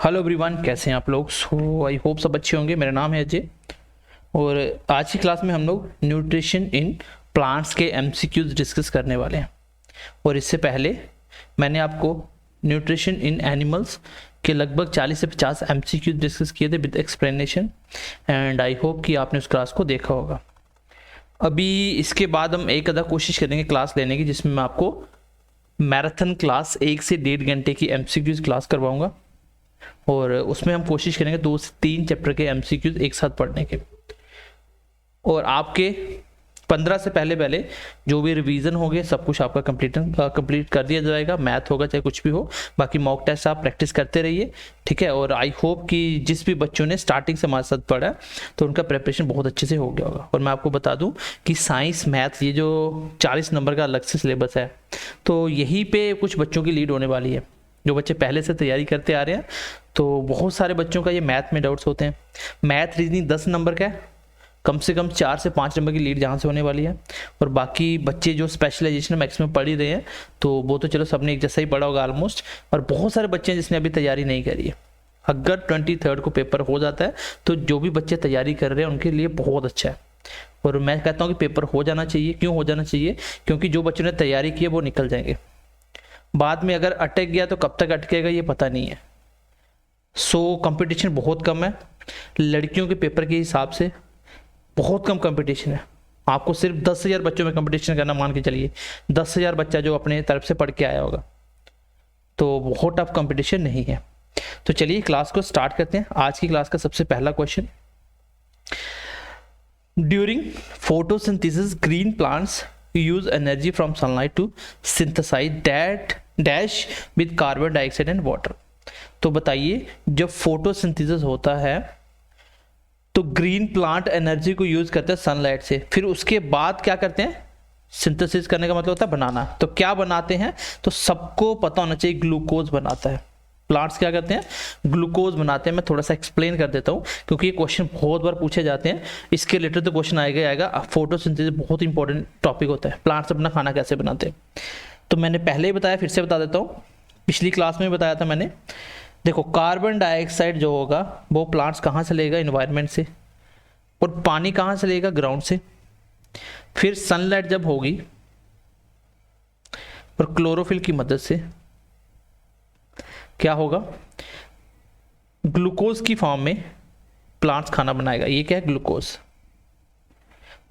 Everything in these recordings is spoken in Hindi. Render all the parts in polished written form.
हेलो एवरीवन, कैसे हैं आप लोग। सो आई होप सब अच्छे होंगे। मेरा नाम है अजय और आज की क्लास में हम लोग न्यूट्रिशन इन प्लांट्स के एमसीक्यूज डिस्कस करने वाले हैं। और इससे पहले मैंने आपको न्यूट्रिशन इन एनिमल्स के लगभग 40 से 50 एमसीक्यूज डिस्कस किए थे with explanation, and I hope कि आपने उस क्लास को देखा होगा। अभी इसके बाद हम एक आधा कोशिश करेंगे क्लास लेने की, जिसमें मैं आपको मैराथन क्लास 1 से 1.5 घंटे की एमसीक्यूज क्लास करवाऊंगा और उसमें हम कोशिश करेंगे 2 से 3 चैप्टर के एमसीक्यूज एक साथ पढ़ने के। और आपके 15 से पहले जो भी रिवीजन हो गए सब कुछ आपका कंप्लीट कर दिया जाएगा। मैथ होगा चाहे कुछ भी हो, बाकी मॉक टेस्ट आप प्रैक्टिस करते रहिए, ठीक है। और आई होप कि जिस भी बच्चों ने स्टार्टिंग से हमारे साथ पढ़ा तो उनका प्रिपरेशन बहुत अच्छे से हो गया होगा। और मैं आपको बता दूं कि साइंस मैथ ये जो 40 नंबर का अलग से सिलेबस है, तो यहीं पे कुछ बच्चों की लीड होने वाली है। जो बच्चे पहले से तैयारी करते आ रहे हैं, तो बहुत सारे बच्चों का ये मैथ में डाउट्स होते हैं। मैथ रीजनिंग 10 नंबर का है, कम से कम 4 से 5 नंबर की लीड जहाँ से होने वाली है। और बाकी बच्चे जो स्पेशलाइजेशन मैक्सिमम पढ़ ही रहे हैं, तो वो तो चलो सबने एक जैसा ही पढ़ा होगा ऑलमोस्ट। और बहुत सारे बच्चे हैं जिसने अभी तैयारी नहीं करी है। अगर 23 को पेपर हो जाता है तो जो भी बच्चे तैयारी कर रहे हैं उनके लिए बहुत अच्छा है। और मैं कहता हूँ कि पेपर हो जाना चाहिए। क्यों हो जाना चाहिए? क्योंकि जो बच्चों ने तैयारी की है वो निकल जाएंगे। बाद में अगर अटक गया तो कब तक अटकेगा ये पता नहीं है। सो कंपटीशन बहुत कम है। लड़कियों के पेपर के हिसाब से बहुत कम कंपटीशन है। आपको सिर्फ 10,000 बच्चों में कंपटीशन करना, मान के चलिए 10,000 बच्चा जो अपने तरफ से पढ़ के आया होगा, तो बहुत टफ कंपटीशन नहीं है। तो चलिए क्लास को स्टार्ट करते हैं। आज की क्लास का सबसे पहला question, during photosynthesis green plants use energy from sunlight to synthesize that dash with carbon dioxide and water। तो बताइए, जब फोटोसिंथेसिस होता है तो ग्रीन प्लांट एनर्जी को यूज करते हैं सनलाइट से, फिर उसके बाद क्या करते हैं? सिंथेसिस करने का मतलब होता है बनाना। तो क्या बनाते हैं? तो सबको पता होना चाहिए, ग्लूकोज बनाता है। प्लांट्स क्या करते हैं? ग्लूकोज बनाते हैं। मैं थोड़ा सा एक्सप्लेन कर देता हूँ क्योंकि ये क्वेश्चन बहुत बार पूछे जाते हैं। इसके रिलेटेड तो क्वेश्चन आएगा। फोटोसिंथेसिस बहुत इंपॉर्टेंट टॉपिक होता है। प्लांट्स अपना खाना कैसे बनाते हैं, तो मैंने पहले ही बताया, फिर से बता देता हूँ। पिछली क्लास में बताया था मैंने। देखो, कार्बन डाइऑक्साइड जो होगा वो प्लांट्स कहाँ से लेगा? इन्वायरमेंट से। और पानी कहाँ से लेगा? ग्राउंड से। फिर सनलाइट जब होगी और क्लोरोफिल की मदद से क्या होगा? ग्लूकोज की फॉर्म में प्लांट्स खाना बनाएगा। ये क्या है? ग्लूकोज।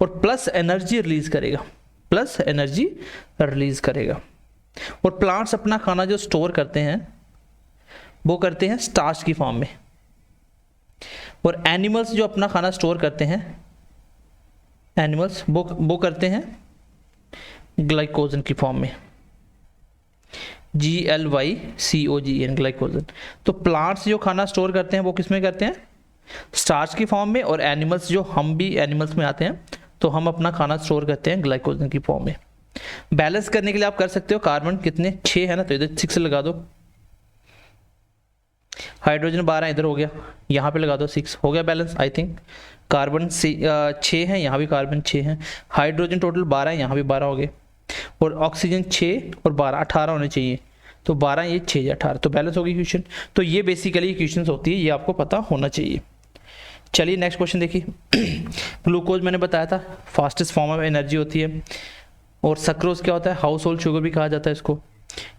और प्लस एनर्जी रिलीज करेगा, प्लस एनर्जी रिलीज करेगा। और प्लांट्स अपना खाना जो स्टोर करते हैं वो करते हैं स्टार्च की फॉर्म में। और एनिमल्स जो अपना खाना स्टोर करते हैं, एनिमल्स वो करते हैं ग्लाइकोजन की फॉर्म में, GLYCOGEN, ग्लाइकोजन। तो प्लांट्स जो खाना स्टोर करते हैं वो किस में करते हैं? स्टार्च की फॉर्म में। और एनिमल्स, जो हम भी एनिमल्स में आते हैं, तो हम अपना खाना स्टोर करते हैं ग्लाइकोजन की फॉर्म में। बैलेंस करने के लिए आप कर सकते हो, कार्बन कितने 6 है ना, तो इधर 6 लगा दो। हाइड्रोजन 12 इधर हो गया, यहाँ पे लगा दो 6, हो गया बैलेंस आई थिंक। कार्बन 6 है, यहाँ भी कार्बन 6 है। हाइड्रोजन टोटल 12 है, यहाँ भी 12 हो गए। और ऑक्सीजन 6 और 12 18 होने चाहिए। तो 12 ये 6 18, तो बैलेंस होगी इक्वेशन। तो ये बेसिकली इक्वेशंस होती है, ये आपको पता होना चाहिए। चलिए नेक्स्ट क्वेश्चन देखिए। ग्लूकोज मैंने बताया था फास्टेस्ट फॉर्म ऑफ एनर्जी होती है। और सक्रोज क्या होता है? हाउस होल्ड शुगर भी कहा जाता है इसको,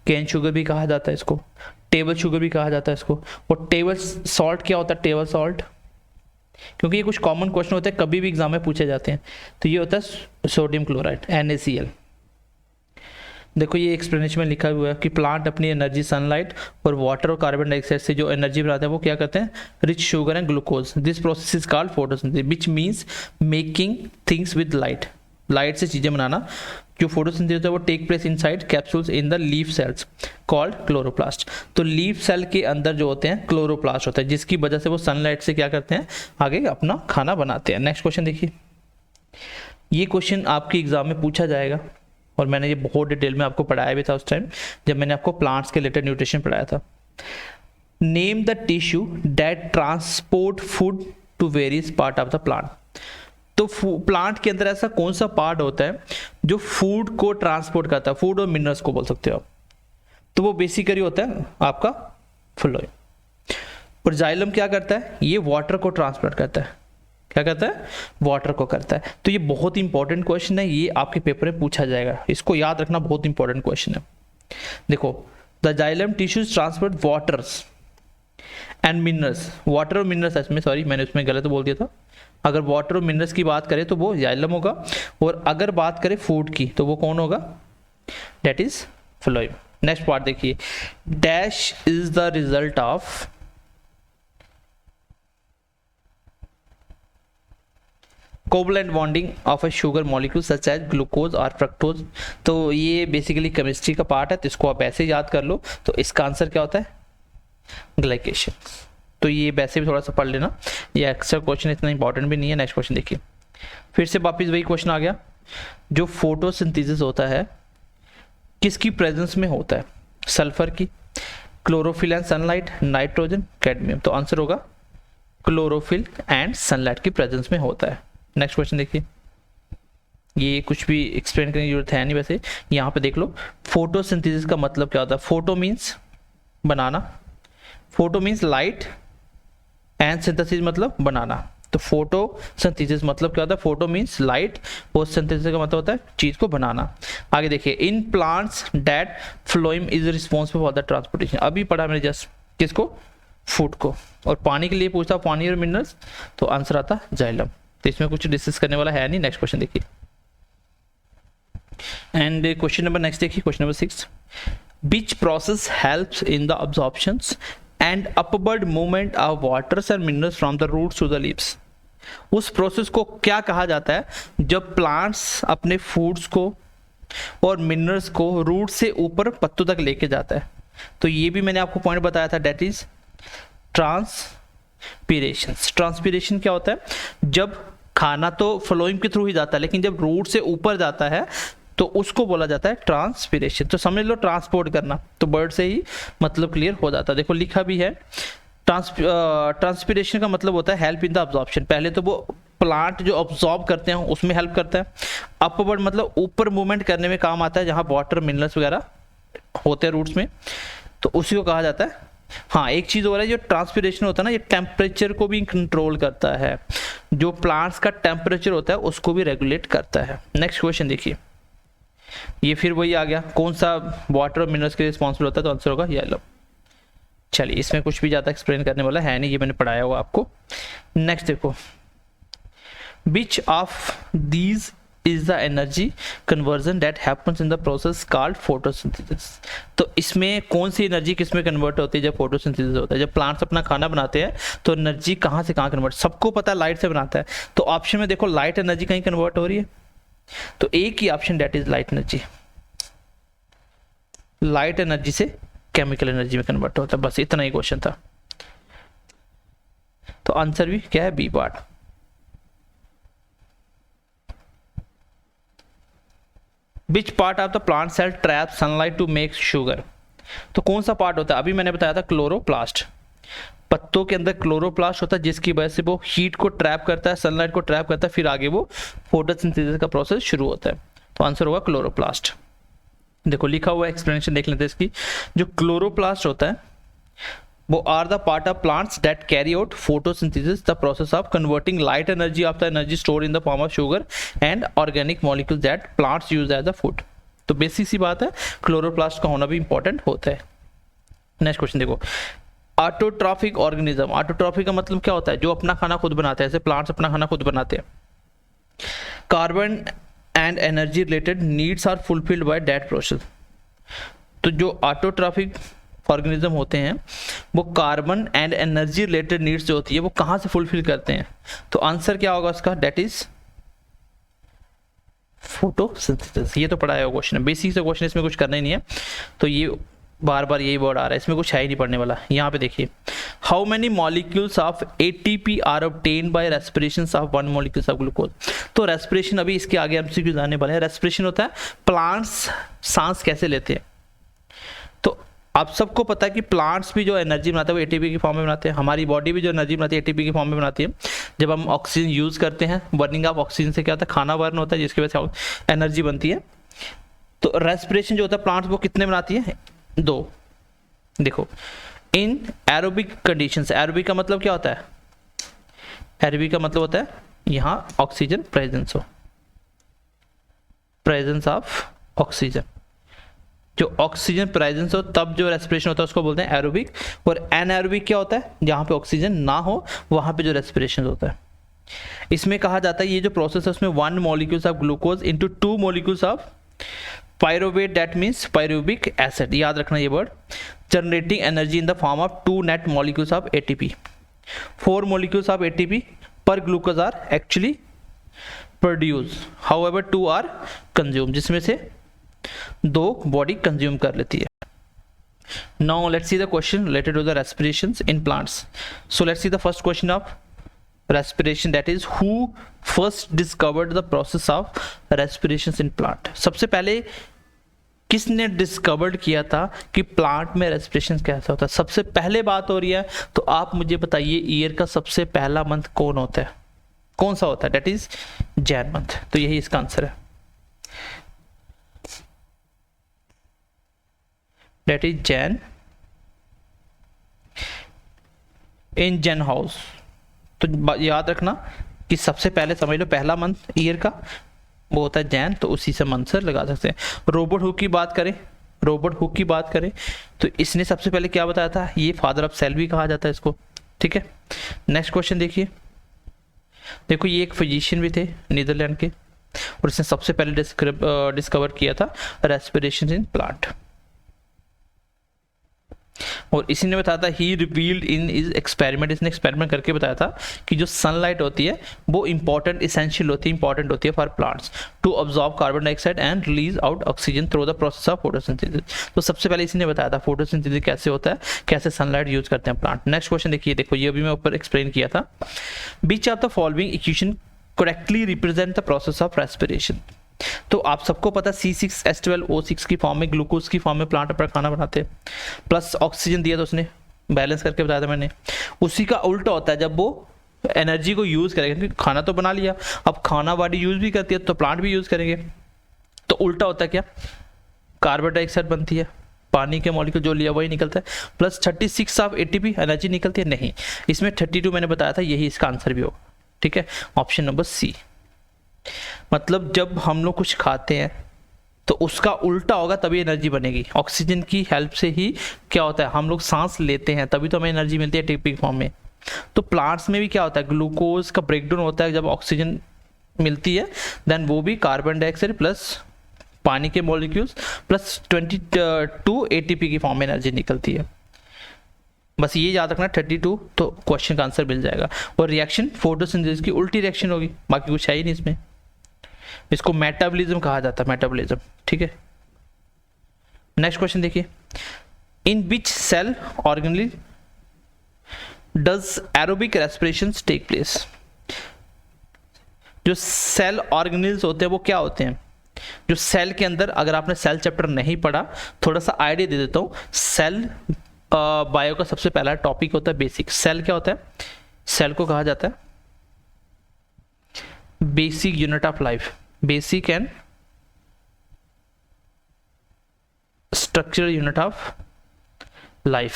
कैन शुगर भी कहा जाता है इसको, टेबल शुगर भी कहा जाता है इसको। और टेबल सॉल्ट क्या होता है? टेबल सॉल्ट, क्योंकि ये कुछ कॉमन क्वेश्चन होते हैं, कभी भी एग्जाम में पूछे जाते हैं। तो ये होता है सोडियम क्लोराइड, NaCl। देखो ये एक्सप्लेनेशन में लिखा हुआ है कि प्लांट अपनी एनर्जी सनलाइट और वाटर और कार्बन डाइऑक्साइड से जो एनर्जी बनाते हैं वो क्या करते हैं? Rich sugar and glucose. This process is called photosynthesis, which means making things with light. Light से चीजें बनाना। जो फोटोसिंथेसिस है वो take place inside capsules in the leaf cells called chloroplast. तो लीफ सेल के अंदर जो होते हैं क्लोरोप्लास्ट होता है, जिसकी वजह से वो सनलाइट से क्या करते हैं? आगे अपना खाना बनाते हैं। नेक्स्ट क्वेश्चन देखिए। ये क्वेश्चन आपके एग्जाम में पूछा जाएगा और मैंने ये बहुत डिटेल में आपको पढ़ाया भी था उस टाइम जब मैंने आपको प्लांट्स के रिलेटेड न्यूट्रिशन पढ़ाया था। Name the tissue that transport food to various part of the plant. तो प्लांट के अंदर ऐसा कौन सा पार्ट होता है जो फूड को ट्रांसपोर्ट करता है? फूड और मिनरल्स को बोल सकते हो आप। तो वो बेसिकली होता है आपका फ्लोएम। और जाइलम क्या करता है, ये वाटर को ट्रांसपोर्ट करता है, क्या करता है, वाटर को करता है। तो ये बहुत इंपॉर्टेंट क्वेश्चन है, ये आपके पेपर में पूछा जाएगा, इसको याद रखना, बहुत इंपॉर्टेंट क्वेश्चन है। देखो, the xylem tissues transport waters and minerals, water और मिनरल्स इसमें, सॉरी मैंने उसमें गलत बोल दिया था। अगर वाटर और मिनरल्स की बात करें तो वो जाइलम होगा, और अगर बात करें फूड की तो वो कौन होगा, that is phloem. Next part देखिए, dash is the result of covalent bonding of a sugar molecule such as glucose और फ्रक्टोज। तो ये बेसिकली केमिस्ट्री का पार्ट है, तो इसको आप ऐसे याद कर लो। तो इसका आंसर क्या होता है, ग्लाइकेशन। तो ये वैसे भी थोड़ा सा पढ़ लेना, ये एक्स्ट्रा क्वेश्चन इतना इंपॉर्टेंट भी नहीं है। नेक्स्ट क्वेश्चन देखिए, फिर से वापिस वही क्वेश्चन आ गया, जो फोटोसिंथेसिस होता है किसकी प्रेजेंस में होता है, सल्फर की, chlorophyll and sunlight, nitrogen, cadmium. तो आंसर होगा क्लोरोफिल एंड सनलाइट की प्रेजेंस में होता है। नेक्स्ट क्वेश्चन देखिए, ये कुछ भी एक्सप्लेन करने की जरूरत है नहीं, वैसे यहाँ पे देख लो, फोटोसिंथेसिस का मतलब क्या होता है। Photo means banana, photo means light, and synthesis मतलब बनाना। तो फोटोसिंथेसिस मतलब क्या होता है, फोटो मीन्स लाइट, और सिंथेसिस का मतलब होता है चीज को बनाना। आगे देखिए, in plants that phloem is responsible for the transportation. अभी पढ़ा मैंने जस्ट, किसको, फूड को। और पानी के लिए पूछता पानी और मिनरल्स, तो आंसर आता जाइलम। तो इसमें कुछ डिस्कस करने वाला है नहीं। नेक्स्ट क्वेश्चन देखिए, एंड क्वेश्चन नंबर नेक्स्ट देखिए, question number 6, which process helps in the absorptions and upward movement of waters and minerals from the roots to the leaves। उस प्रोसेस को क्या कहा जाता है जब प्लांट्स अपने फूड्स को और मिनरल्स को रूट से ऊपर पत्तों तक लेके जाता है। तो ये भी मैंने आपको पॉइंट बताया था, डेट इज ट्रांसपीरेशन। ट्रांसपीरेशन क्या होता है, जब खाना तो फ्लोइंग के थ्रू ही जाता है, लेकिन जब रूट से ऊपर जाता है तो उसको बोला जाता है ट्रांसपीरेशन। तो समझ लो ट्रांसपोर्ट करना, तो वर्ड से ही मतलब क्लियर हो जाता है। देखो लिखा भी है, ट्रांसपीरेशन का मतलब होता है हेल्प इन द अब्जॉर्प्शन। पहले तो वो प्लांट जो अब्जॉर्ब करते हैं उसमें हेल्प करता है। अपवर्ड मतलब ऊपर मूवमेंट करने में काम आता है, जहाँ वाटर मिनरल्स वगैरह होते हैं रूट्स में, तो उसी को कहा जाता है। हाँ, एक चीज हो रहा है, जो ट्रांसपीरेशन होता है ना, ये टेम्परेचर को भी कंट्रोल करता है, जो प्लांट्स का टेम्परेचर होता है उसको भी रेगुलेट करता है। नेक्स्ट क्वेश्चन देखिए, ये फिर वही आ गया, कौन सा वाटर और मिनरल्स के रिस्पॉन्सिबल होता है, तो आंसर होगा येलो। चलिए, इसमें कुछ भी ज़्यादा एक्सप्लेन करने वाला है नहीं, ये मैंने पढ़ाया हुआ आपको। नेक्स्ट देखो, which of these is the energy conversion that happens in the process called photosynthesis. तो इसमें कौन सी एनर्जी किस में कन्वर्ट होती है जब फोटोसिंथेसिस होता है। जब प्लांट्स अपना खाना बनाते हैं तो एनर्जी कहाँ से कहाँ कन्वर्ट, सबको पता है लाइट से बनाता है। तो ऑप्शन में देखो, लाइट एनर्जी कहीं कन्वर्ट हो रही है, तो एक ही option that is light energy. Light energy से केमिकल एनर्जी में कन्वर्ट होता है, बस इतना ही क्वेश्चन था। तो आंसर भी क्या है, B part. Which part of the plant cell trap sunlight to make sugar. तो कौन सा पार्ट होता है, अभी मैंने बताया था क्लोरोप्लास्ट। पत्तों के अंदर क्लोरोप्लास्ट होता है, जिसकी वजह से वो हीट को ट्रैप करता है, सनलाइट को ट्रैप करता है, फिर आगे वो फोटोसिंथेसिस का प्रोसेस शुरू होता है। तो आंसर होगा क्लोरोप्लास्ट। देखो लिखा हुआ एक्सप्लेनेशन देख लेते हैं इसकी। जो क्लोरोप्लास्ट होता है वो are the part of plants that carry out photosynthesis, the process of converting light energy of the energy store in the form of sugar and organic molecules that plants use as a food. तो बेसिक सी बात है, क्लोरोप्लास्ट का होना भी इंपॉर्टेंट होता है। नेक्स्ट क्वेश्चन देखो, ऑटोट्रॉफिक ऑर्गेनिज्म। ऑटोट्रॉफिक का मतलब क्या होता है, जो अपना खाना खुद बनाते हैं, जैसे प्लांट्स अपना खाना खुद बनाते हैं। Carbon and energy related needs are fulfilled by that process. तो जो ऑटोट्रॉफिक ऑर्गेनिज्म होते हैं वो carbon and energy related needs जो होती है वो कहाँ से फुलफिल करते हैं। तो आंसर क्या होगा उसका, दैट इज फोटोसिंथेसिस। ये तो पढ़ाया हुआ क्वेश्चन है, बेसिक से क्वेश्चन, इसमें कुछ करना ही नहीं है। तो ये बार बार यही वर्ड आ रहा है, इसमें कुछ है ही नहीं पढ़ने वाला। यहाँ पे देखिए, how many molecules of ATP are obtained by respiration of one molecules of glucose. तो रेस्पिरेशन अभी इसके आगे एमसीक्यू आने वाले हैं। रेस्पिरेशन होता है प्लांट्स सांस कैसे लेते हैं। तो आप सबको पता है कि प्लांट्स भी जो एनर्जी बनाते हैं वो एटीपी की फॉर्म में बनाते हैं। हमारी बॉडी भी जो एनर्जी बनाती है एटीपी की फॉर्म में बनाती है। जब हम ऑक्सीजन यूज करते हैं, बर्निंग ऑफ ऑक्सीजन से क्या होता है, खाना बर्न होता है, जिसकी वजह से एनर्जी बनती है। तो रेस्पिरेशन जो होता है प्लांट्स वो कितने बनाती है, 2। देखो इन एरोबिक कंडीशंस, एरोबिक का मतलब क्या होता है, एरोबिक का मतलब होता है यहाँ ऑक्सीजन प्रेजेंस हो, प्रेजेंस ऑफ ऑक्सीजन, जो ऑक्सीजन प्रेजेंस हो तब जो रेस्पिरेशन होता है उसको बोलते हैं एरोबिक। और एनाएरोबिक क्या होता है, जहाँ पे ऑक्सीजन ना हो वहाँ पे जो रेस्पिरेशन होता है। इसमें कहा जाता है ये जो प्रोसेस है उसमें 1 molecules of glucose into 2 molecules of pyruvate, that means pyruvic acid, याद रखना ये word, generating energy in the form of 2 net molecules of ATP. 4 molecules of ATP per glucose are actually produced, however 2 are consumed, जिसमें से 2 बॉडी कंज्यूम कर लेती है। Now let's see the question related to the respirations in plants. So let's see the first question of respiration, that is who first discovered the process of respirations in plant. सबसे पहले किसने डिस्कवर्ड किया था कि प्लांट में रेस्पिरेशन कैसा होता है, सबसे पहले बात हो रही है। तो आप मुझे बताइए ईयर का सबसे पहला मंथ कौन होता है, कौन सा होता है, डेट इज जैन मंथ। तो यही इसका आंसर है, डेट इज जैन इन जैन हाउस। तो याद रखना कि सबसे पहले समझ लो पहला मंथ ईयर का वो होता है जैन, तो उसी से मंथ से लगा सकते हैं। रॉबर्ट हुक की बात करें, रॉबर्ट हुक की बात करें तो इसने सबसे पहले क्या बताया था, ये फादर ऑफ सेल भी कहा जाता है इसको, ठीक है। नेक्स्ट क्वेश्चन देखिए, देखो ये एक फिजिशियन भी थे नीदरलैंड के और इसने सबसे पहले डिस्कवर किया था रेस्पिरेशन इन प्लांट, और इसी ने बताया था ही रिवील्ड इन इज एक्सपेरिमेंट, इसने एक्सपेरिमेंट करके बताया था कि जो सनलाइट होती है वो इंपॉर्टेंट इसेंशियल होती है, इंपॉर्टेंट होती है for plants to absorb carbon dioxide and release out oxygen through the process of photosynthesis. तो सबसे पहले इसी ने बताया था फोटोसिंथेसिस कैसे होता है, कैसे सनलाइट यूज करते हैं प्लांट। नेक्स्ट क्वेश्चन देखिए, देखो ये अभी मैं ऊपर एक्सप्लेन किया था, which of the following equation correctly represent the process of respiration. तो आप सबको पता C6H12O6 की फॉर्म में, ग्लूकोज की फॉर्म में प्लांट अपना खाना बनाते हैं, प्लस ऑक्सीजन दिया तो उसने बैलेंस करके बताया था मैंने। उसी का उल्टा होता है जब वो एनर्जी को यूज करेगा, क्योंकि खाना तो बना लिया, अब खाना बॉडी यूज भी करती है तो प्लांट भी यूज करेंगे, तो उल्टा होता है क्या, कार्बन डाइऑक्साइड बनती है, पानी के मॉलिक्यूल जो लिया वही निकलता है, प्लस 36 ऑफ ATP एनर्जी निकलती है। नहीं, इसमें 32 मैंने बताया था, यही इसका आंसर भी होगा, ठीक है, ऑप्शन नंबर सी। मतलब जब हम लोग कुछ खाते हैं तो उसका उल्टा होगा तभी एनर्जी बनेगी, ऑक्सीजन की हेल्प से ही क्या होता है, हम लोग सांस लेते हैं तभी तो हमें एनर्जी मिलती है टिपिक फॉर्म में। तो प्लांट्स में भी क्या होता है, ग्लूकोज का ब्रेकडाउन होता है जब ऑक्सीजन मिलती है, देन वो भी कार्बन डाइऑक्साइड प्लस पानी के मॉलिक्यूल्स प्लस 22 ATP की फॉर्म में एनर्जी निकलती है। बस ये याद रखना 32, तो क्वेश्चन का आंसर मिल जाएगा। और रिएक्शन फोटोसिंथेसिस की उल्टी रिएक्शन होगी, बाकी कुछ है ही नहीं इसमें, इसको मेटाबॉलिज्म कहा जाता है, मेटाबॉलिज्म, ठीक है। नेक्स्ट क्वेश्चन देखिए, in which cell organelle does aerobic respirations take place. जो सेल ऑर्गेनेल्स होते हैं वो क्या होते हैं, जो सेल के अंदर, अगर आपने सेल चैप्टर नहीं पढ़ा, थोड़ा सा आइडिया दे देता हूं। सेल बायो का सबसे पहला टॉपिक होता है बेसिक। सेल क्या होता है, सेल को कहा जाता है basic unit of life, basic and structural unit of life.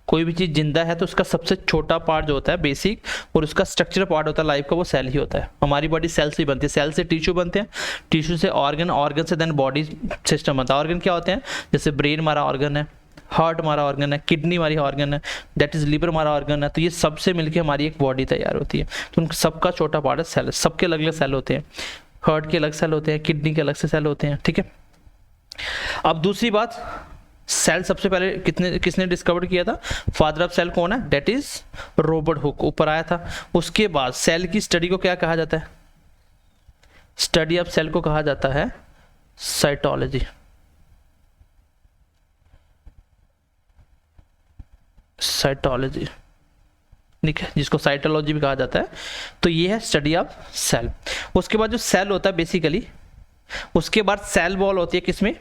कोई भी चीज जिंदा है तो उसका सबसे छोटा पार्ट जो होता है बेसिक, और उसका स्ट्रक्चरल पार्ट होता है लाइफ का, वो सेल ही होता है। हमारी बॉडी सेल से ही बनती है, सेल से टिश्यू बनते हैं, टिश्यू से ऑर्गन, ऑर्गन से देन बॉडी सिस्टम बनता है। ऑर्गन क्या होते हैं, जैसे ब्रेन हमारा ऑर्गन है, हार्ट हमारा ऑर्गन है, किडनी हमारी ऑर्गन है, दैट इज लिवर हमारा ऑर्गन है। तो ये सबसे मिलकर हमारी एक बॉडी तैयार होती है। तो उन सबका छोटा पार्ट है सेल, सबके अलग अलग सेल होते हैं, हार्ट के अलग सेल होते हैं, किडनी के अलग से सेल होते हैं, ठीक है। अब दूसरी बात, सेल सबसे पहले किसने डिस्कवर किया था, फादर ऑफ सेल कौन है, दैट इज रॉबर्ट हुक, ऊपर आया था। उसके बाद सेल की स्टडी को क्या कहा जाता है, स्टडी ऑफ सेल को कहा जाता है साइटोलॉजी, साइटोलॉजी, ठीक है, जिसको साइटोलॉजी भी कहा जाता है। तो ये है स्टडी ऑफ सेल। उसके बाद जो सेल होता है बेसिकली, उसके बाद सेल वॉल होती है किसमें,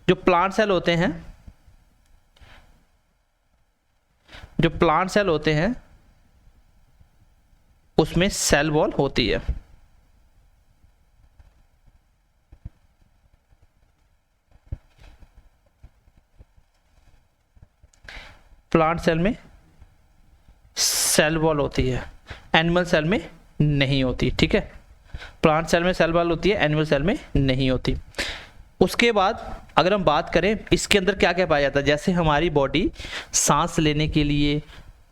जो प्लांट सेल होते हैं, जो प्लांट सेल होते हैं उसमें सेल वॉल होती है। प्लांट सेल में सेल वॉल होती है, एनिमल सेल में नहीं होती, ठीक है। प्लांट सेल में सेल वॉल होती है, एनिमल सेल में नहीं होती। उसके बाद अगर हम बात करें इसके अंदर क्या क्या पाया जाता है, जैसे हमारी बॉडी सांस लेने के लिए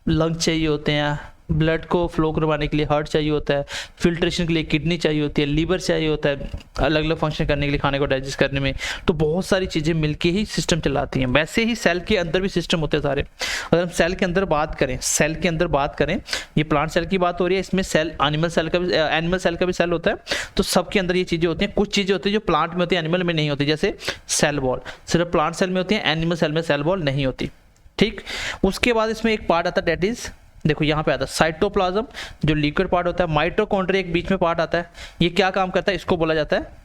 लंग चाहिए होते हैं, ब्लड को फ्लो करवाने के लिए हार्ट चाहिए होता है, फिल्ट्रेशन के लिए किडनी चाहिए होती है, लीवर चाहिए होता है अलग अलग फंक्शन करने के लिए, खाने को डाइजेस्ट करने में। तो बहुत सारी चीज़ें मिलके ही सिस्टम चलाती हैं। वैसे ही सेल के अंदर भी सिस्टम होते हैं सारे। अगर हम सेल के अंदर बात करें, सेल के अंदर बात करें, ये प्लांट सेल की बात हो रही है, इसमें सेल एनिमल सेल का भी सेल होता है। तो सबके अंदर ये चीज़ें होती हैं। कुछ चीज़ें होती है जो प्लांट में होती है, एनिमल में नहीं होती, जैसे सेल वॉल सिर्फ प्लांट सेल में होती है, एनिमल सेल में सेल वॉल नहीं होती, ठीक। उसके बाद इसमें एक पार्ट आता है, डेट इज, देखो यहाँ पे आता है साइटोप्लाज्म, जो लिक्विड पार्ट होता है। माइटोकॉन्ड्रिया एक बीच में पार्ट आता है, ये क्या काम करता है, इसको बोला जाता है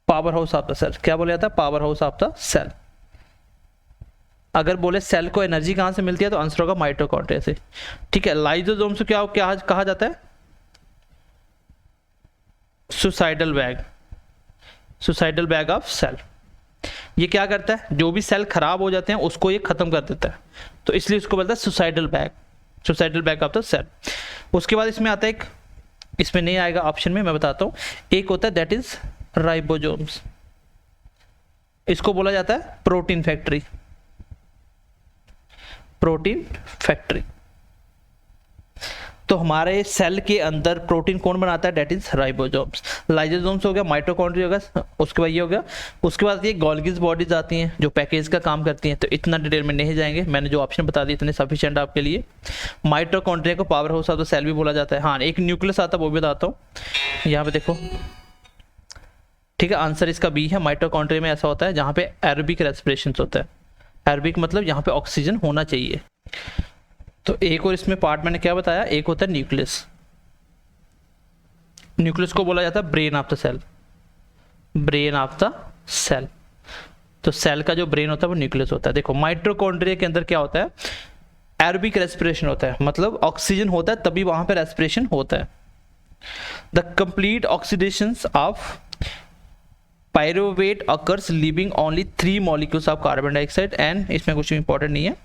power house of the cell. क्या बोला जाता है, power house of the cell. अगर बोले सेल को एनर्जी कहां से मिलती है तो आंसर होगा माइटोकॉन्ड्रिया से, ठीक है। लाइसोसोम से क्या क्या कहा जाता है, suicidal bag, suicidal bag of cell. ये क्या करता है, जो भी सेल खराब हो जाते हैं उसको ये खत्म कर देता है, तो इसलिए इसको बोलता है suicidal bag, suicidal bag of the cell. उसके बाद इसमें आता है एक, इसमें नहीं आएगा ऑप्शन में, मैं बताता हूं, एक होता है दैट इज राइबोसोम्स। इसको बोला जाता है प्रोटीन फैक्ट्री, प्रोटीन फैक्ट्री। तो हमारे सेल के अंदर प्रोटीन कौन बनाता है, डेट इज राइबोसोम्स। लाइसोसोम्स हो गया, माइटोकॉन्ड्रिया हो गया, उसके बाद ये हो गया। उसके बाद ये गोल्गिस बॉडीज आती हैं जो पैकेज का काम करती हैं, तो इतना डिटेल में नहीं जाएंगे, मैंने जो ऑप्शन बता दिए इतने सफिशिएंट आपके लिए। माइटोकॉन्ड्रिया को power house of the cell भी बोला जाता है। हाँ, एक न्यूक्लियस आता है वो भी बताता हूँ, यहाँ पे देखो, ठीक है। आंसर इसका बी है। माइटोकॉन्ड्रिया में ऐसा होता है जहाँ पे एरोबिक रेस्पिरेशन होता है। एरोबिक मतलब यहाँ पे ऑक्सीजन होना चाहिए। तो एक और इसमें पार्ट मैंने क्या बताया, एक होता है न्यूक्लियस। न्यूक्लियस को बोला जाता है brain of the cell, brain of the cell. तो सेल का जो ब्रेन होता है वो न्यूक्लियस होता है। देखो माइटोकॉन्ड्रिया के अंदर क्या होता है, एरोबिक रेस्पिरेशन होता है, मतलब ऑक्सीजन होता है तभी वहां पे रेस्पिरेशन होता है। The complete oxidation of pyruvate occurs leaving only 3 molecules of carbon dioxide and, इसमें कुछ इंपॉर्टेंट नहीं है,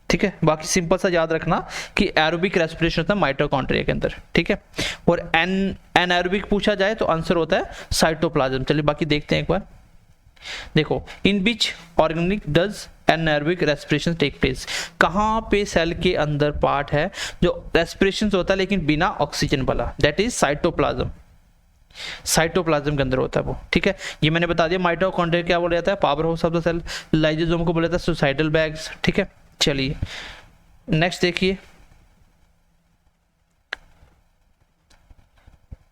ठीक है। बाकी सिंपल सा याद रखना कि एरोबिक रेस्पिरेशन होता है माइटोकॉन्ड्रिया के अंदर, ठीक है। और एनारोबिक पूछा जाए तो आंसर होता है साइटोप्लाज्म। चलिए बाकी देखते हैं एक बार। देखो, in which organic does anaerobic respiration take place, कहाँ पे सेल के अंदर पार्ट है जो रेस्पिरेशन होता है लेकिन बिना ऑक्सीजन वाला, दैट इज साइटोप्लाज्म। साइटोप्लाज्म के अंदर होता है वो, ठीक है। ये मैंने बता दिया। माइटोकॉन्ड्रिया क्या बोला जाता है, power house of the cell. Lysosome को बोला जाता है सुसाइडल बैग्स, ठीक है। चलिए नेक्स्ट देखिए,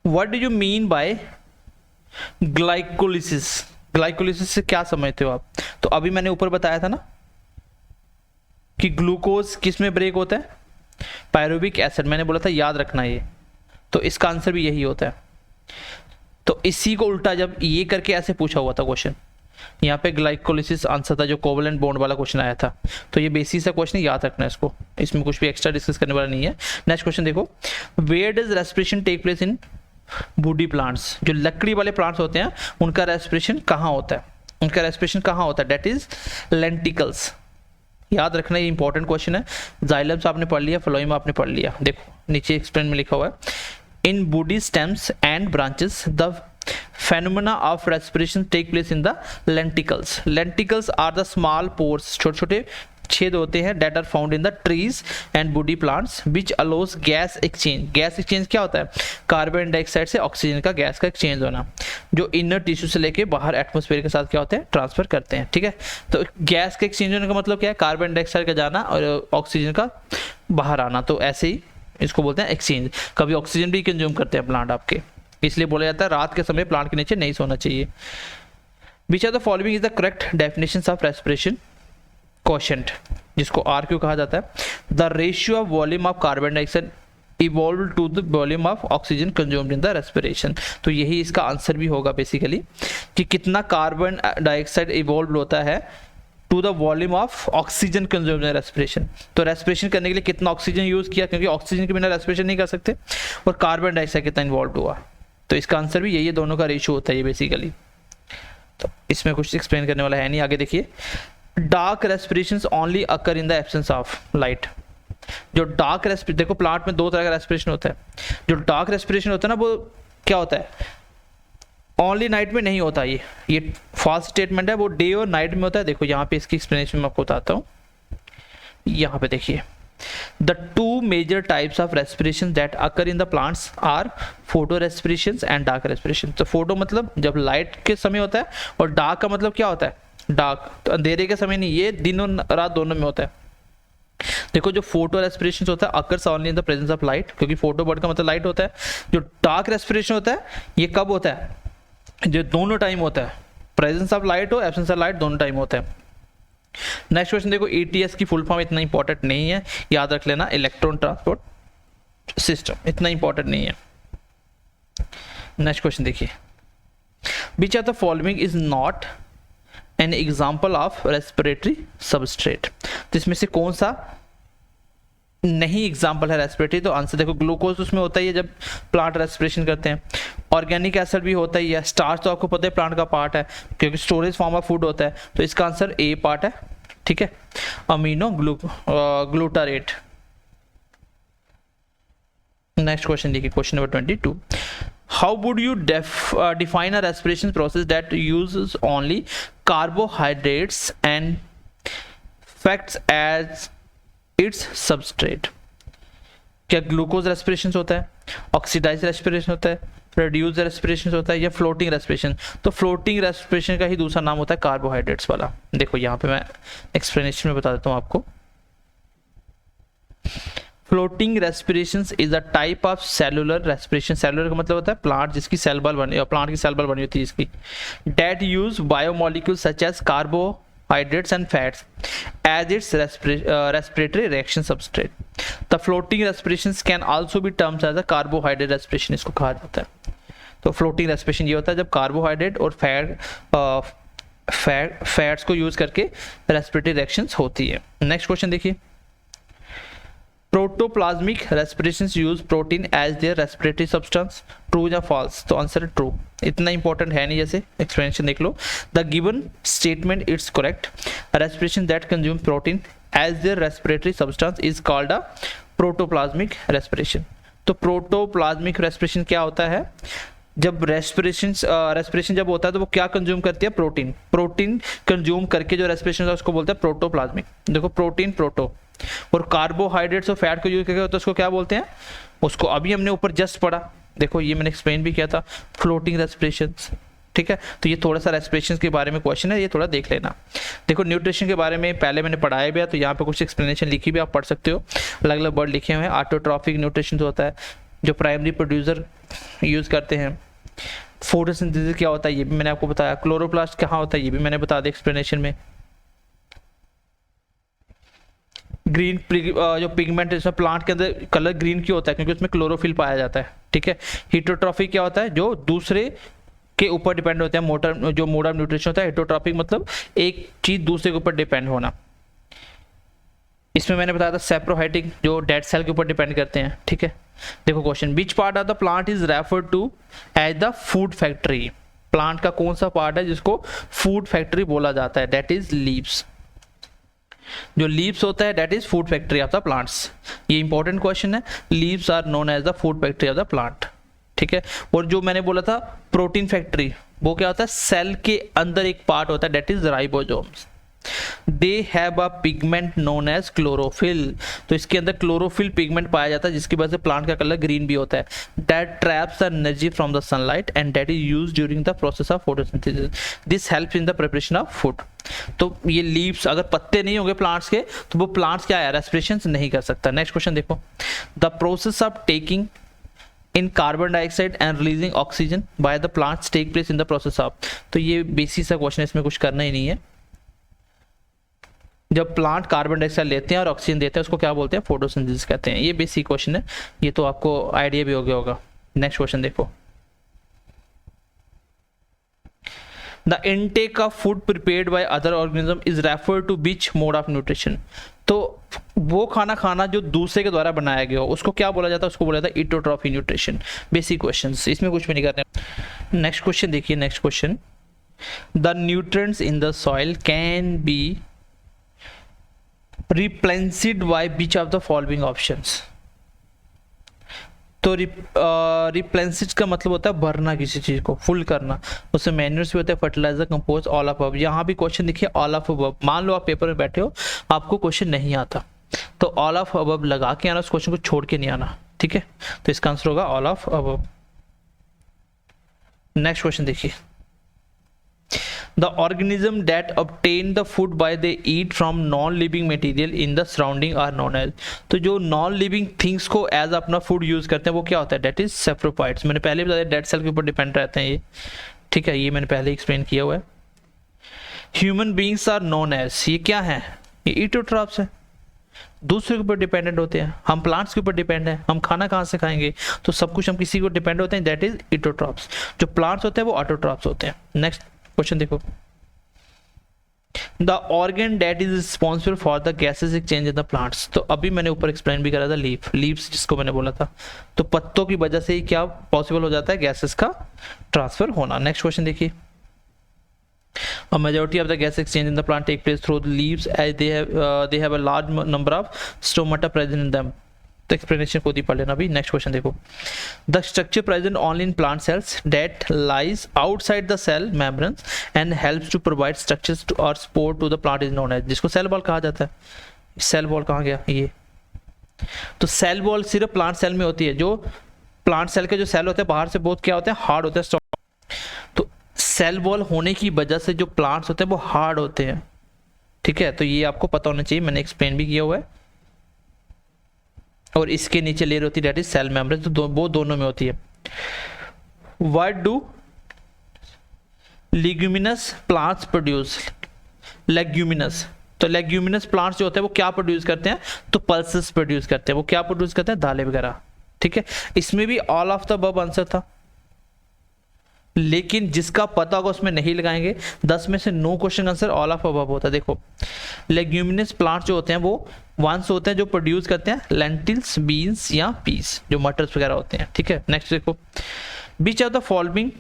what do you mean by glycolysis. Glycolysis से क्या समझते हो आप, तो अभी मैंने ऊपर बताया था ना कि ग्लूकोज किस में ब्रेक होता है, पायरुविक एसिड, मैंने बोला था याद रखना ये, तो इसका आंसर भी यही होता है। तो इसी को उल्टा जब ये करके ऐसे पूछा हुआ था क्वेश्चन, यहाँ पे ग्लाइकोलिसिस आंसर था जो कोवलेंट बॉन्ड वाला क्वेश्चन आया था, तो ये बेसिक सा क्वेश्चन याद रखना है इसको, इसमें कुछ भी एक्स्ट्रा डिस्कस करने वाला नहीं है। नेक्स्ट क्वेश्चन देखो, where does respiration take place in woody plants. जो लकड़ी वाले प्लांट्स होते हैं उनका रेस्पिरेशन कहाँ होता है, उनका रेस्पिरेशन कहाँ होता है, डेट इज लेंटिकल्स। याद रखना ये इंपॉर्टेंट क्वेश्चन है। जाइलम्स आपने पढ़ लिया, फ्लोएम आपने पढ़ लिया। देखो नीचे एक्सप्लेन में लिखा हुआ है, in woody stems and branches the phenomena of respiration take place in the lenticles. Lenticles are the small pores, छोटे छोटे छेद होते हैं that are found in the trees and woody plants which allows gas exchange. Gas exchange क्या होता है, कार्बन डाइऑक्साइड से ऑक्सीजन का गैस का एक्सचेंज होना, जो इनर टिश्यू से लेके बाहर एटमॉस्फेयर के साथ क्या होते हैं, ट्रांसफर करते हैं, ठीक है। तो गैस का एक्सचेंज होने का मतलब क्या है, कार्बन डाइऑक्साइड का जाना और ऑक्सीजन का बाहर आना, तो ऐसे ही इसको बोलते हैं एक्सचेंज। कभी ऑक्सीजन भी कंज्यूम करते हैं प्लांट आपके, इसलिए बोला जाता है रात के समय प्लांट के नीचे नहीं सोना चाहिए। Which are the following is the correct definitions of respiration quotient, जिसको RQ कहा जाता है, the ratio of volume of carbon dioxide evolve to the volume of oxygen consumed in the respiration. तो यही इसका आंसर भी होगा बेसिकली, कि कितना कार्बन डाइऑक्साइड इवॉल्व होता है to the volume of oxygen consumed in respiration. तो रेस्पिरेशन करने के लिए कितना ऑक्सीजन यूज किया, क्योंकि ऑक्सीजन के बिना रेस्पिरेशन नहीं कर सकते, और कार्बन डाइऑक्साइड कितना इन्वॉल्व हुआ, तो इसका आंसर भी यही है, दोनों का रेशियो होता है ये बेसिकली। तो इसमें कुछ एक्सप्लेन करने वाला है नहीं, आगे देखिए। Dark respirations only occur in the absence of light. जो डार्क रेस्पिरेशन, देखो प्लांट में दो तरह का रेस्पिरेशन होता है। जो डार्क रेस्पिरेशन होता है ना, वो क्या होता है, ओनली नाइट में नहीं होता। ये फॉल्स स्टेटमेंट है, वो डे और नाइट में होता है। देखो यहाँ पे इसकी एक्सप्लेनेशन मैं आपको बताता हूँ। यहाँ पे देखिए, the two major types of respiration that occur in the plants are photo respiration and dark respiration. तो फोटो मतलब जब लाइट के समय होता है, और डार्क का मतलब क्या होता है, डार्क तो अंधेरे के समय नहीं, ये दिन और रात दोनों में होता है। देखो जो फोटो रेस्पिरेशन होता है occurs only in the presence of light, क्योंकि फोटो वर्ड का मतलब लाइट होता है। जो डार्क रेस्पिरेशन होता है ये कब होता है, जो दोनों टाइम होता है, प्रेजेंस ऑफ लाइट हो एब्सेंस ऑफ लाइट दोनों टाइम होता है। नेक्स्ट क्वेश्चन देखो, ETS की फुल फॉर्म इतना इंपॉर्टेंट नहीं है, याद रख लेना, इलेक्ट्रॉन ट्रांसपोर्ट सिस्टम, इतना इंपॉर्टेंट नहीं है। नेक्स्ट क्वेश्चन देखिए, which are the following is not an example of respiratory substrate. तो इसमें से कौन सा नहीं एग्जाम्पल है रेस्पिरेटरी? तो आंसर देखो, ग्लूकोज उसमें होता ही है जब प्लांट रेस्पिरेशन करते हैं, ऑर्गेनिक एसिड भी होता ही है, स्टार्च तो आपको पता है प्लांट का पार्ट है क्योंकि स्टोरेज फॉर्म ऑफ फूड होता है। तो इसका आंसर ए पार्ट है, ठीक है, अमीनो ग्लूटारेट। नेक्स्ट क्वेश्चन देखिए, question number 22, how would you define a respiration process that uses only carbohydrates and fats as its substrate? क्या ग्लूकोज रेस्पिरेशन होता है, ऑक्सीडाइज रेस्पिरेशन होता है, रिड्यूस रेस्पिरेशन होता है, या फ्लोटिंग रेस्पिरेशन? तो फ्लोटिंग रेस्पिरेशन का ही दूसरा नाम होता है कार्बोहाइड्रेट्स वाला। देखो यहाँ पे मैं एक्सप्लेनेशन में बता देता हूँ आपको। Floating respiration is a type of cellular respiration. Cellular का मतलब होता है प्लांट जिसकी सेल बल बनी, प्लांट की सेल बल बनी होती है जिसकी, that use biomolecules such as carbohydrates and fats as its respiratory reaction substrate. The floating respirations can also be termed as a carbohydrate respiration, इसको कहा जाता है। तो फ्लोटिंग रेस्पिरेशन ये होता है जब कार्बोहाइड्रेट और फैट्स को यूज करके रेस्पिरेटरी रिएक्शंस होती है। नेक्स्ट क्वेश्चन देखिए, protoplasmic respirations use protein as their respiratory substance, true या फॉल्स? तो आंसर है ट्रू, इतना इंपॉर्टेंट है नहीं, जैसे एक्सप्लेनेशन देख लो। The given statement it's correct, respiration that consume protein as their respiratory substance is called a protoplasmic respiration. तो प्रोटोप्लाज्मिक रेस्पिरेशन क्या होता है, जब रेस्पिरेशन जब होता है तो वो क्या कंज्यूम करती है, प्रोटीन। प्रोटीन कंज्यूम करके जो रेस्पिरेशन है उसको बोलते हैं प्रोटोप्लाज्मिक। देखो प्रोटीन प्रोटो, और कार्बोहाइड्रेट्स और फैट को यूज करके होता है उसको क्या बोलते हैं, उसको अभी हमने ऊपर जस्ट पढ़ा, देखो ये मैंने एक्सप्लेन भी किया था, फ्लोटिंग रेस्पिरेशंस, ठीक है। तो ये थोड़ा सा रेस्पिरेशन के बारे में क्वेश्चन है, ये थोड़ा देख लेना। देखो न्यूट्रिशन के बारे में पहले मैंने पढ़ाया भी है, तो यहाँ पे कुछ एक्सप्लेनेशन लिखी भी आप पढ़ सकते हो, अलग अलग वर्ड लिखे हुए हैं। ऑटोट्रॉफिक न्यूट्रिशन होता है जो प्राइमरी प्रोड्यूसर यूज करते हैं। फोटोसिंथेसिस क्या होता है ये भी मैंने आपको बताया। क्लोरोप्लास्ट कहाँ होता है ये भी मैंने बता दिया एक्सप्लेनेशन में। ग्रीन जो पिगमेंट है प्लांट के अंदर कलर ग्रीन क्यों होता है, क्योंकि उसमें क्लोरोफिल पाया जाता है, ठीक है। हिटोट्रॉफिक क्या होता है, जो दूसरे के ऊपर डिपेंड होते हैं, जो मोड ऑफ न्यूट्रिशन होता है। हिटोट्रॉफिक मतलब एक चीज दूसरे के ऊपर डिपेंड होना। इसमें मैंने बताया था सेप्रोहाइटिक, जो डेड सेल के ऊपर डिपेंड करते हैं, ठीक है। देखो question, which part of the plant is referred to as the food factory? Plant का कौन सा पार्ट है जिसको फूड फैक्ट्री बोला जाता है? That is leaves. जो लीव्स होता है that is food factory of the plants. ये इंपॉर्टेंट क्वेश्चन है, leaves are known as the food factory of the plant, ठीक है। और जो मैंने बोला था प्रोटीन फैक्ट्री, वो क्या होता है, सेल के अंदर एक पार्ट होता है that is ribosomes. They have a pigment known as chlorophyll. तो इसके अंदर क्लोरोफिल पिगमेंट पाया जाता है जिसकी वजह से प्लांट का कलर ग्रीन भी होता है। That traps the energy from the sunlight and that is used during the process of photosynthesis. This helps in the preparation of food. तो ये लीव्स, अगर पत्ते नहीं होंगे प्लांट्स के तो वो प्लांट्स क्या है, रेस्पिरेशन नहीं कर सकता। नेक्स्ट क्वेश्चन देखो, the process of taking in carbon dioxide and releasing oxygen by the plants take place in the process of। तो ये बेसिक सा क्वेश्चन है, इसमें कुछ करना ही नहीं है। जब प्लांट कार्बन डाइऑक्साइड लेते हैं और ऑक्सीजन देते हैं उसको क्या बोलते हैं, फोटोसिंथेसिस कहते हैं। ये बेसिक क्वेश्चन है, ये तो आपको आइडिया भी हो गया होगा। नेक्स्ट क्वेश्चन देखो, the intake of food prepared by other organism is referred to which mode of nutrition? तो वो खाना खाना जो दूसरे के द्वारा बनाया गया हो उसको क्या बोला जाता है, उसको बोला जाता है इटोट्रॉफी न्यूट्रिशन। बेसिक क्वेश्चंस, इसमें कुछ भी नहीं करते। नेक्स्ट क्वेश्चन देखिए, next question, the nutrients in the soil can be replenished by which of the following options. तो रिप्लेनिश का मतलब होता है भरना, किसी चीज को फुल करना। उसमें मैन्यूर्स भी होते हैं, fertiliser, compost, all of above. यहाँ भी क्वेश्चन देखिए ऑल ऑफ अबव। मान लो आप पेपर में बैठे हो, आपको क्वेश्चन नहीं आता, तो ऑल ऑफ अबव लगा के आना, उस क्वेश्चन को छोड़ के नहीं आना, ठीक है। तो इसका आंसर होगा all of above. Next question देखिए, the organism that obtain the food by they eat from non-living material in the surrounding are known as। तो जो नॉन लिविंग थिंग्स को एज अपना फूड यूज करते हैं वो क्या होता है, डेट इज सेप्रोफाइट्स। मैंने पहले बताया डेड सेल के ऊपर डिपेंड रहते हैं ये, ठीक है, ये मैंने पहले एक्सप्लेन किया हुआ है। Human beings are known as, ये क्या है, ये इटोट्रॉप्स है, दूसरे के ऊपर डिपेंडेंट होते हैं। हम प्लांट्स के ऊपर डिपेंड है, हम खाना कहाँ से खाएंगे, तो सब कुछ हम किसी को डिपेंड होते हैं, दैट इज इटोट्रॉप्स। जो प्लांट्स होते हैं वो ऑटोट्रॉप्स होते हैं। नेक्स्ट क्वेश्चन देखो, the organ that is responsible for the gases exchange in the plants. तो अभी मैंने ऊपर एक्सप्लेन भी करा था, लीव्स जिसको मैंने बोला था। तो पत्तों की वजह से ही क्या पॉसिबल हो जाता है, गैसेस का ट्रांसफर होना। नेक्स्ट क्वेश्चन देखिए, a majority of the gas exchange in the plant take place through the leaves as they have a large number of stomata present in them। तो एक्सप्लेनेशन खुद ही पढ़ लेना भी। नेक्स्ट क्वेश्चन देखो, the structure present only in plant cells that lies outside the cell membranes and helps to provide structures और support to the plant is known as, जिसको सेल वॉल कहा जाता है। सेल वॉल कहाँ गया ये, तो सेल वॉल सिर्फ प्लांट सेल में होती है। जो प्लांट सेल के जो सेल होते हैं बाहर से बहुत क्या होते हैं, हार्ड होते हैं। तो सेल वॉल होने की वजह से जो प्लांट्स होते हैं वो हार्ड होते हैं, ठीक है। तो ये आपको पता होना चाहिए, मैंने एक्सप्लेन भी किया हुआ है। और इसके नीचे लेयर होती है दैट इज सेल मेम्ब्रेन, तो वो दोनों में होती है। What do leguminous plants produce, leguminous, तो लेग्यूमिनस प्लांट्स जो होते हैं वो क्या प्रोड्यूस करते हैं, तो पल्सेस प्रोड्यूस करते हैं। वो क्या प्रोड्यूस करते हैं, दालें वगैरह, ठीक है। इसमें भी all of the above answer था, लेकिन जिसका पता होगा उसमें नहीं लगाएंगे। 10 में से 9 question answer all of above होता है। देखो लेग्यूमिनस प्लांट्स जो होते हैं वो वंस होते हैं जो प्रोड्यूस करते हैं लेंटिल्स, बीन्स या पीस, जो मटर्स वगैरह होते हैं, ठीक है। नेक्स्ट देखो, which of the following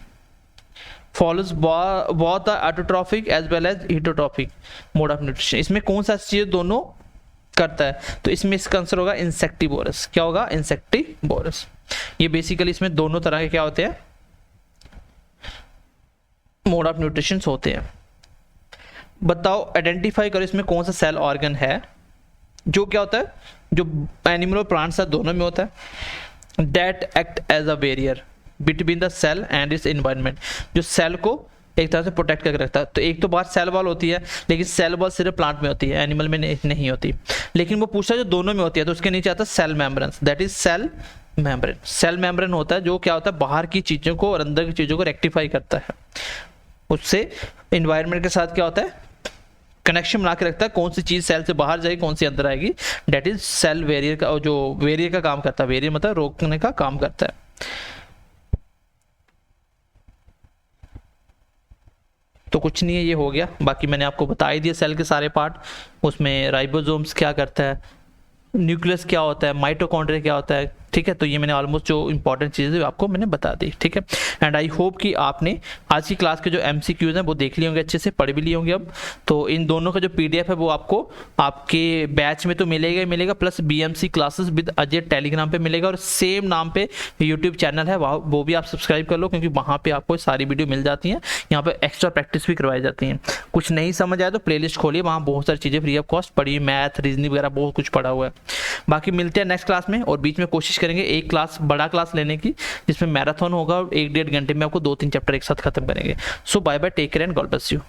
follows both the autotrophic as well as heterotrophic mode of nutrition. इसमें कौन सा चीज दोनों करता है, तो इसमें इसका आंसर होगा इंसेक्टिवोरस। क्या होगा, इंसेक्टिवोरस। ये बेसिकली इसमें दोनों तरह के क्या होते हैं, मोड ऑफ न्यूट्रिशन होते हैं। बताओ आइडेंटिफाई करो इसमें कौन सा सेल ऑर्गन है जो क्या होता है, जो एनिमल और प्लांट से दोनों में होता है, that act as a barrier between the cell and its environment, जो सेल को एक तरह से प्रोटेक्ट करके रखता है। तो एक तो बात सेल वॉल होती है, लेकिन सेल वॉल सिर्फ प्लांट में होती है, एनिमल में नहीं होती। लेकिन वो पूछा जो दोनों में होती है, तो उसके नीचे आता है cell membrane, that is cell membrane. Cell membrane होता है जो क्या होता है, बाहर की चीजों को और अंदर की चीजों को रेक्टिफाई करता है, उससे एनवायरनमेंट के साथ क्या होता है, कनेक्शन बना के रखता है। कौन सी चीज सेल से बाहर जाएगी, कौन सी अंदर आएगी, डेट इज सेल वेरियर का, जो वेरियर का काम करता है। वेरियर मतलब रोकने का काम करता है। तो कुछ नहीं है, ये हो गया। बाकी मैंने आपको बता ही दिया सेल के सारे पार्ट, उसमें राइबोसोम्स क्या करता है, न्यूक्लियस क्या होता है, माइटोकॉन्ड्रिया क्या होता है, ठीक है। तो ये मैंने ऑलमोस्ट जो इंपॉर्टेंट चीज़ें आपको मैंने बता दी, ठीक है। एंड आई होप कि आपने आज की क्लास के जो MCQs हैं वो देख लिए होंगे, अच्छे से पढ़ भी लिए होंगे। अब तो इन दोनों का जो PDF है वो आपको आपके बैच में तो मिलेगा ही मिलेगा, plus BMC classes with Ajay Telegram पे मिलेगा, और सेम नाम पे यूट्यूब चैनल है, वो भी आप सब्सक्राइब कर लो, क्योंकि वहाँ पे आपको सारी वीडियो मिल जाती हैं। यहाँ पे एक्स्ट्रा प्रैक्टिस भी करवाई जाती हैं। कुछ नहीं समझ आए तो प्लेलिस्ट खोलिए, वहाँ बहुत सारी चीज़ें फ्री ऑफ कॉस्ट पढ़िए, मैथ, रीजनिंग वगैरह बहुत कुछ पढ़ा हुआ है। बाकी मिलते हैं नेक्स्ट क्लास में, और बीच में कोशिश करेंगे एक क्लास बड़ा क्लास लेने की, जिसमें मैराथन होगा, 1-1.5 घंटे में आपको 2-3 चैप्टर एक साथ खत्म करेंगे। So bye bye, take care and God bless you.